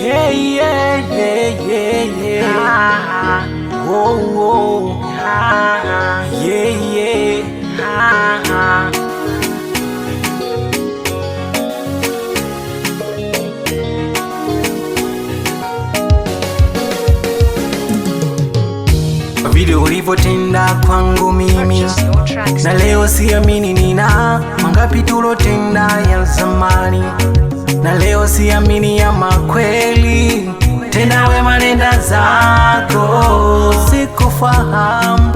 Yeah, yeah, yeah, yeah, yeah. Whoa, whoa. Yeah, yeah. Vile ulivyotenda kwangu mimi, na leo siamini nina mangapi tulotenda ya zamani, na leo siamini ya makweli. Tena wema nenda zako, sikufahamu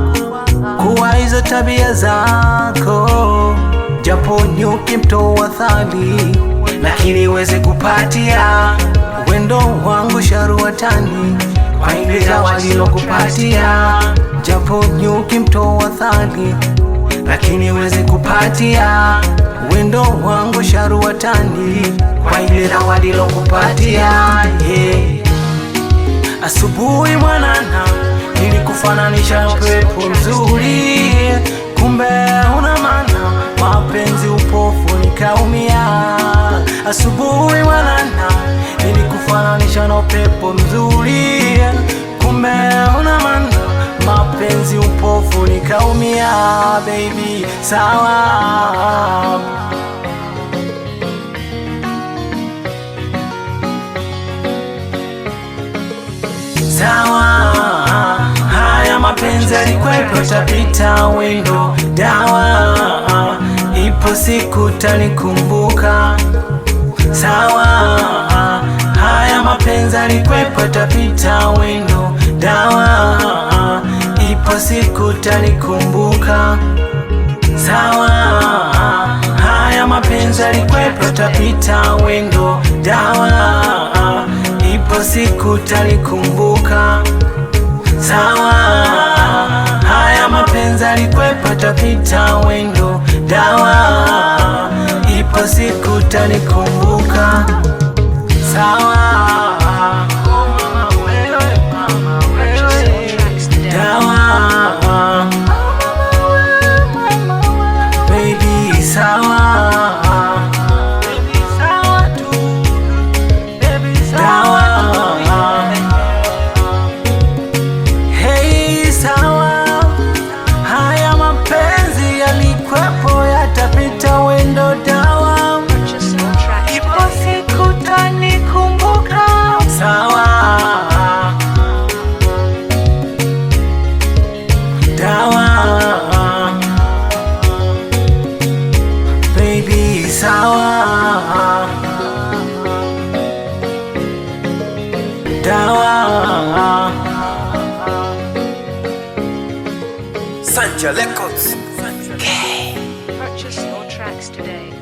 kuwa hizo tabia zako, japo nyuki mtoa thali, lakini weze kupatia wendo wangu sharuatani kwa ile zawadi lokupatia, japo nyuki mtoa thali, lakini weze kupatia wendo wangu sharuatani kwa ile zawadi lokupatia, yeah. Asubuhi mwanana nilikufananisha na upepo mzuri, kumbe una maana, mapenzi upofu nikaumia. Asubuhi mwanana nilikufananisha na upepo mzuri, kumbe una maana, mapenzi upofu nikaumia. Baby sawa, sawa, haya mapenzi yalikwepo, tapita wendo dawa, ipo siku tanikumbuka. Sawa, haya mapenzi yalikwepo, tapita wendo dawa, ipo siku tanikumbuka. Sawa, haya mapenzi yalikwepo, tapita wendo dawa, ipo siku tanikumbuka. Sawa, haya mapenzi yalikwepo, tapita wendo dawa, ipo siku tanikumbuka. Sawa, dawa, baby sawa, hey sawa, haya mapenzi yalikwepo, yatapita wendo dawa, ipo siku tanikumbuka. Sawa, dawa, baby sawa, dawa. Sanja Records. Purchase your tracks today.